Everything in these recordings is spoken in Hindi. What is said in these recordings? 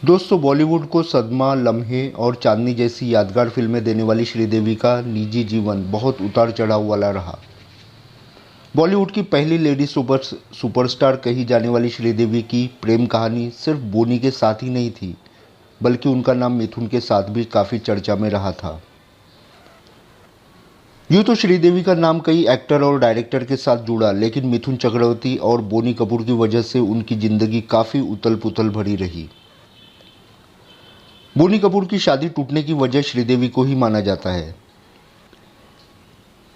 दोस्तों, बॉलीवुड को सदमा, लम्हे और चांदनी जैसी यादगार फिल्में देने वाली श्रीदेवी का निजी जीवन बहुत उतार चढ़ाव वाला रहा। बॉलीवुड की पहली लेडी सुपरस्टार कही जाने वाली श्रीदेवी की प्रेम कहानी सिर्फ बोनी के साथ ही नहीं थी, बल्कि उनका नाम मिथुन के साथ भी काफ़ी चर्चा में रहा था। यूँ तो श्रीदेवी का नाम कई एक्टर और डायरेक्टर के साथ जुड़ा, लेकिन मिथुन चक्रवर्ती और बोनी कपूर की वजह से उनकी ज़िंदगी काफ़ी उथल पुथल भरी रही। बोनी कपूर की शादी टूटने की वजह श्रीदेवी को ही माना जाता है।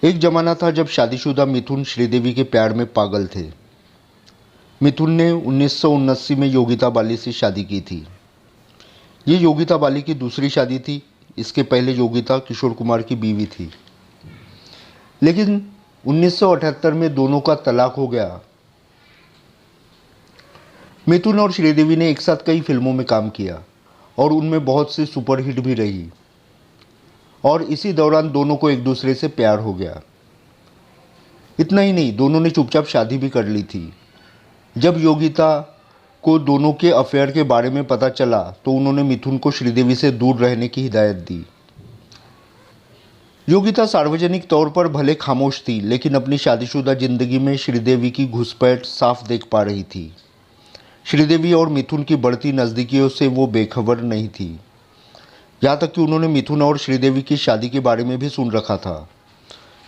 एक जमाना था जब शादीशुदा मिथुन श्रीदेवी के प्यार में पागल थे। मिथुन ने 1979 में योगिता बाली से शादी की थी। ये योगिता बाली की दूसरी शादी थी। इसके पहले योगिता किशोर कुमार की बीवी थी, लेकिन 1978 में दोनों का तलाक हो गया। मिथुन और श्रीदेवी ने एक साथ कई फिल्मों में काम किया और उनमें बहुत सी सुपरहिट भी रही, और इसी दौरान दोनों को एक दूसरे से प्यार हो गया। इतना ही नहीं, दोनों ने चुपचाप शादी भी कर ली थी। जब योगिता को दोनों के अफेयर के बारे में पता चला तो उन्होंने मिथुन को श्रीदेवी से दूर रहने की हिदायत दी। योगिता सार्वजनिक तौर पर भले खामोश थी, लेकिन अपनी शादीशुदा जिंदगी में श्रीदेवी की घुसपैठ साफ देख पा रही थी। श्रीदेवी और मिथुन की बढ़ती नज़दीकियों से वो बेखबर नहीं थी। यहाँ तक कि उन्होंने मिथुन और श्रीदेवी की शादी के बारे में भी सुन रखा था,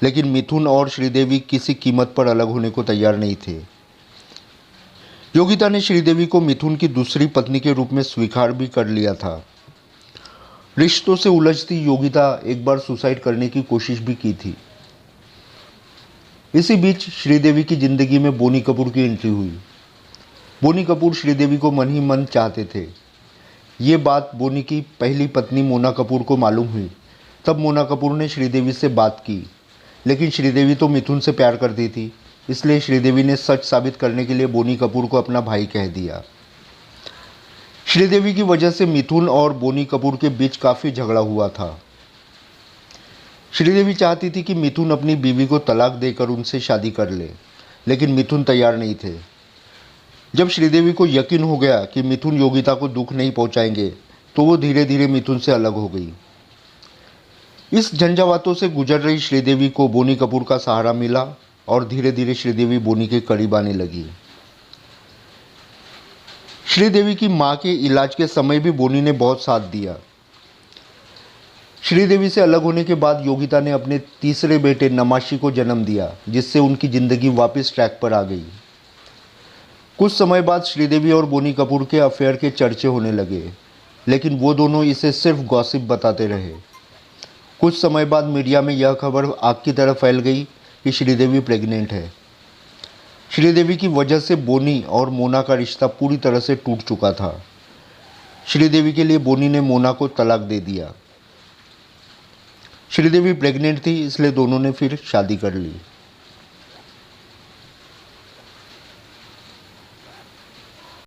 लेकिन मिथुन और श्रीदेवी किसी कीमत पर अलग होने को तैयार नहीं थे। योगिता ने श्रीदेवी को मिथुन की दूसरी पत्नी के रूप में स्वीकार भी कर लिया था। रिश्तों से उलझती योगिता एक बार सुसाइड करने की कोशिश भी की थी। इसी बीच श्रीदेवी की जिंदगी में बोनी कपूर की एंट्री हुई। बोनी कपूर श्रीदेवी को मन ही मन चाहते थे। ये बात बोनी की पहली पत्नी मोना कपूर को मालूम हुई। तब मोना कपूर ने श्रीदेवी से बात की, लेकिन श्रीदेवी तो मिथुन से प्यार करती थी, इसलिए श्रीदेवी ने सच साबित करने के लिए बोनी कपूर को अपना भाई कह दिया। श्रीदेवी की वजह से मिथुन और बोनी कपूर के बीच काफ़ी झगड़ा हुआ था। श्रीदेवी चाहती थी कि मिथुन अपनी बीवी को तलाक देकर उनसे शादी कर ले, लेकिन मिथुन तैयार नहीं थे। जब श्रीदेवी को यकीन हो गया कि मिथुन योगिता को दुख नहीं पहुंचाएंगे, तो वो धीरे धीरे मिथुन से अलग हो गई। इस झंझावातों से गुजर रही श्रीदेवी को बोनी कपूर का सहारा मिला और धीरे धीरे श्रीदेवी बोनी के करीब आने लगी। श्रीदेवी की मां के इलाज के समय भी बोनी ने बहुत साथ दिया। श्रीदेवी से अलग होने के बाद योगिता ने अपने तीसरे बेटे नमाशी को जन्म दिया, जिससे उनकी ज़िंदगी वापस ट्रैक पर आ गई। कुछ समय बाद श्रीदेवी और बोनी कपूर के अफेयर के चर्चे होने लगे, लेकिन वो दोनों इसे सिर्फ गॉसिप बताते रहे। कुछ समय बाद मीडिया में यह खबर आग की तरह फैल गई कि श्रीदेवी प्रेग्नेंट है। श्रीदेवी की वजह से बोनी और मोना का रिश्ता पूरी तरह से टूट चुका था। श्रीदेवी के लिए बोनी ने मोना को तलाक दे दिया। श्रीदेवी प्रेग्नेंट थी, इसलिए दोनों ने फिर शादी कर ली।